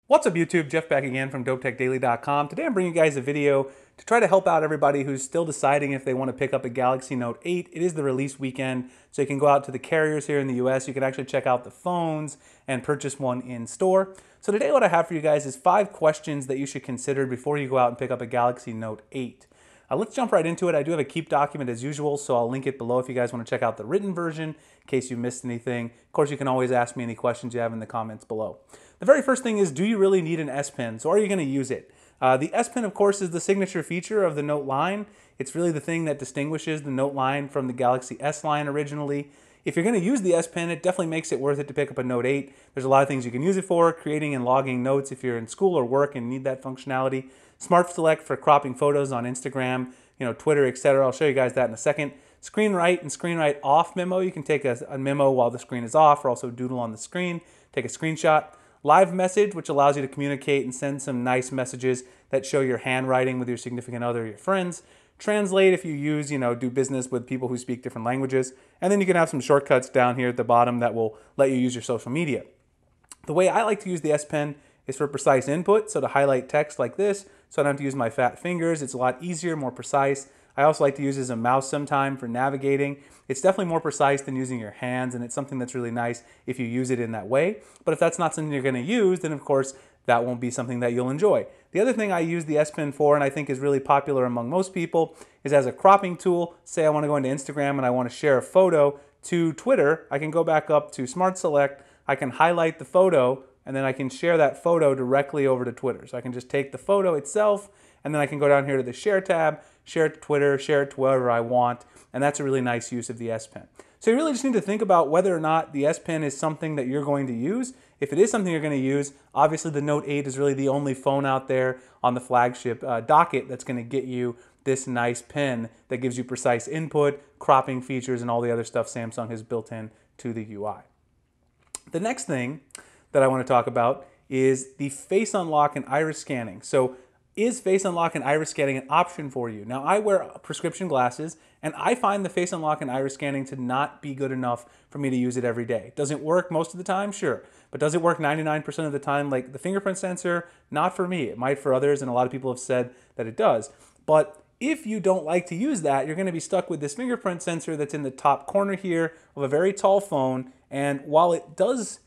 What's up YouTube? Jeff back again from DopeTechDaily.com. Today I'm bringing you guys a video to try to help out everybody who's still deciding if they want to pick up a Galaxy Note 8. It is the release weekend, so you can go out to the carriers here in the US. You can actually check out the phones and purchase one in store. So today what I have for you guys is 5 questions that you should consider before you go out and pick up a Galaxy Note 8. Let's jump right into it. I do have a Keep document as usual, so I'll link it below if you guys want to check out the written version in case you missed anything. Of course, you can always ask me any questions you have in the comments below. The very first thing is, do you really need an S Pen? So are you going to use it? The S Pen, of course, is the signature feature of the Note line. It's really the thing that distinguishes the Note line from the Galaxy S line originally. If you're going to use the S Pen, it definitely makes it worth it to pick up a Note 8. There's a lot of things you can use it for, creating and logging notes if you're in school or work and need that functionality. Smart Select for cropping photos on Instagram, Twitter, etc. I'll show you guys that in a second. Screen Write and Screen Write Off memo. You can take a memo while the screen is off, or also doodle on the screen, take a screenshot. Live Message, which allows you to communicate and send some nice messages that show your handwriting with your significant other or your friends. Translate if you use, do business with people who speak different languages. And then you can have some shortcuts down here at the bottom that will let you use your social media. The way I like to use the S Pen is for precise input, so to highlight text like this, so I don't have to use my fat fingers. It's a lot easier, more precise. I also like to use it as a mouse sometime for navigating. It's definitely more precise than using your hands, and it's something that's really nice if you use it in that way. But if that's not something you're going to use, then of course that won't be something that you'll enjoy. The other thing I use the S Pen for, and I think is really popular among most people, is as a cropping tool. Say I want to go into Instagram and I want to share a photo to Twitter. I can go back up to Smart Select, I can highlight the photo, and then I can share that photo directly over to Twitter. So I can just take the photo itself, and then I can go down here to the Share tab, share it to Twitter, share it to wherever I want, and that's a really nice use of the S Pen. So you really just need to think about whether or not the S Pen is something that you're going to use. If it is something you're going to use, obviously the Note 8 is really the only phone out there on the flagship docket that's going to get you this nice pen that gives you precise input, cropping features, and all the other stuff Samsung has built in to the UI. The next thing that I want to talk about is the Face Unlock and iris scanning. So is Face Unlock and iris scanning an option for you? Now, I wear prescription glasses, and I find the Face Unlock and iris scanning to not be good enough for me to use it every day. Does it work most of the time? Sure. But does it work 99% of the time like the fingerprint sensor? Not for me. It might for others, and a lot of people have said that it does. But if you don't like to use that, you're going to be stuck with this fingerprint sensor that's in the top corner here of a very tall phone. And while it does,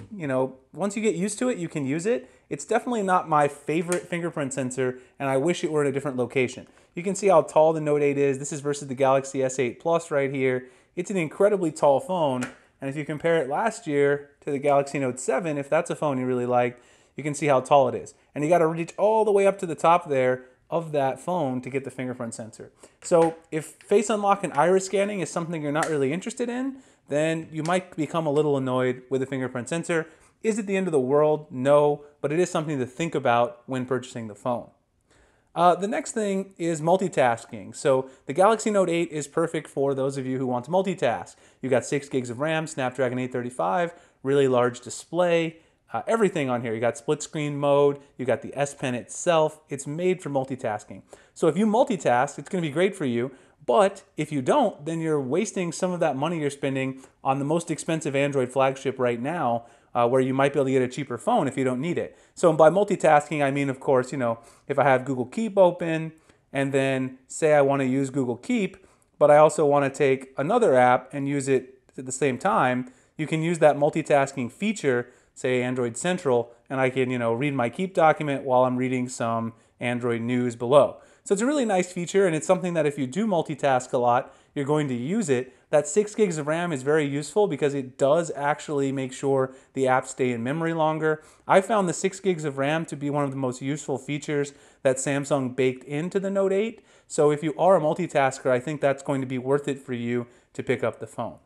once you get used to it, you can use it. It's definitely not my favorite fingerprint sensor, and I wish it were in a different location. You can see how tall the Note 8 is. This is versus the Galaxy S8 Plus right here. It's an incredibly tall phone, and if you compare it last year to the Galaxy Note 7, if that's a phone you really like, you can see how tall it is. And you got to reach all the way up to the top there of that phone to get the fingerprint sensor. So if Face Unlock and iris scanning is something you're not really interested in, then you might become a little annoyed with the fingerprint sensor. Is it the end of the world? No, but it is something to think about when purchasing the phone. The next thing is multitasking. So the Galaxy Note 8 is perfect for those of you who want to multitask. You got 6 gigs of RAM, Snapdragon 835, really large display, everything on here. You got split screen mode, you got the S Pen itself. It's made for multitasking. So if you multitask, it's going to be great for you. But if you don't, then you're wasting some of that money you're spending on the most expensive Android flagship right now, where you might be able to get a cheaper phone if you don't need it. So by multitasking, I mean, of course, if I have Google Keep open and then say I want to use Google Keep, but I also want to take another app and use it at the same time, you can use that multitasking feature, say Android Central, and I can, read my Keep document while I'm reading some Android news below. So it's a really nice feature, and it's something that if you do multitask a lot, you're going to use it. That 6 gigs of RAM is very useful because it does actually make sure the apps stay in memory longer. I found the 6 gigs of RAM to be one of the most useful features that Samsung baked into the Note 8. So if you are a multitasker, I think that's going to be worth it for you to pick up the phone.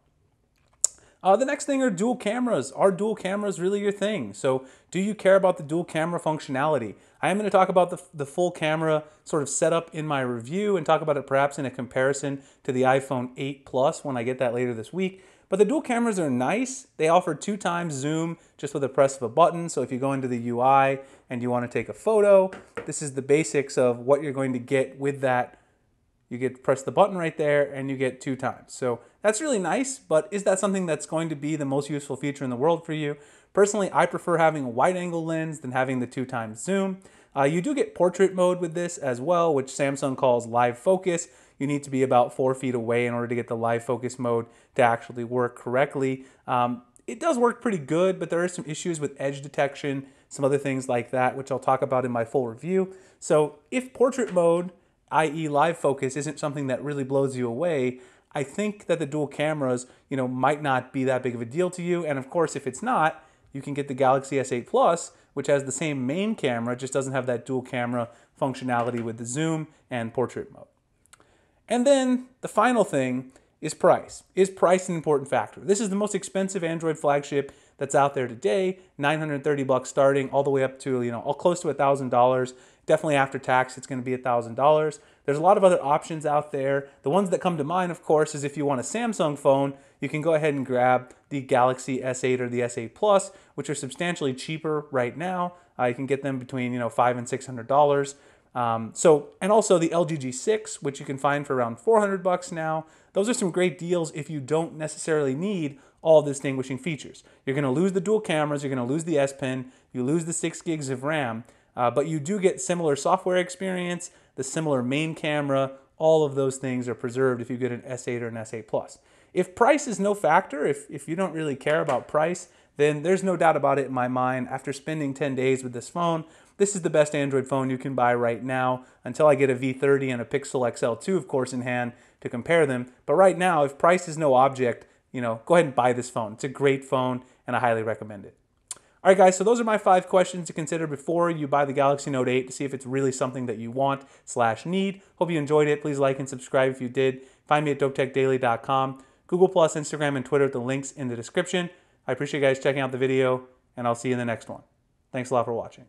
The next thing are dual cameras. Are dual cameras really your thing? So do you care about the dual camera functionality? I am going to talk about the full camera sort of setup in my review and talk about it perhaps in a comparison to the iPhone 8 Plus when I get that later this week. But the dual cameras are nice. They offer 2 times zoom just with a press of a button. So if you go into the UI and you want to take a photo, this is the basics of what you're going to get with that You get to press the button right there and you get 2 times. So that's really nice, but is that something that's going to be the most useful feature in the world for you? Personally, I prefer having a wide angle lens than having the 2 times zoom. You do get portrait mode with this as well, which Samsung calls live focus. You need to be about 4 feet away in order to get the live focus mode to actually work correctly. It does work pretty good, but there are some issues with edge detection, some other things like that, which I'll talk about in my full review. So if portrait mode, i.e. live focus, isn't something that really blows you away, I think that the dual cameras, might not be that big of a deal to you. And of course, if it's not, you can get the Galaxy S8 Plus, which has the same main camera, just doesn't have that dual camera functionality with the zoom and portrait mode. And then the final thing is price. Is price an important factor? This is the most expensive Android flagship that's out there today, $930 starting, all the way up to, all close to $1,000. Definitely after tax, it's going to be $1,000. There's a lot of other options out there. The ones that come to mind, of course, is if you want a Samsung phone, you can go ahead and grab the Galaxy S8 or the S8 Plus, which are substantially cheaper right now. You can get them between, $500 and $600. And also the LG G6, which you can find for around $400 now. Those are some great deals if you don't necessarily need all the distinguishing features. You're going to lose the dual cameras, you're going to lose the S Pen, you lose the 6 gigs of RAM, but you do get similar software experience, the similar main camera. All of those things are preserved if you get an S8 or an S8 Plus. If price is no factor, if you don't really care about price, then there's no doubt about it in my mind. After spending 10 days with this phone, this is the best Android phone you can buy right now, until I get a V30 and a Pixel XL2, of course, in hand to compare them. But right now, if price is no object, go ahead and buy this phone. It's a great phone, and I highly recommend it. All right, guys, so those are my 5 questions to consider before you buy the Galaxy Note 8 to see if it's really something that you want/need. Hope you enjoyed it. Please like and subscribe if you did. Find me at dopetechdaily.com, Google+, Instagram, and Twitter. The links in the description. I appreciate you guys checking out the video, and I'll see you in the next one. Thanks a lot for watching.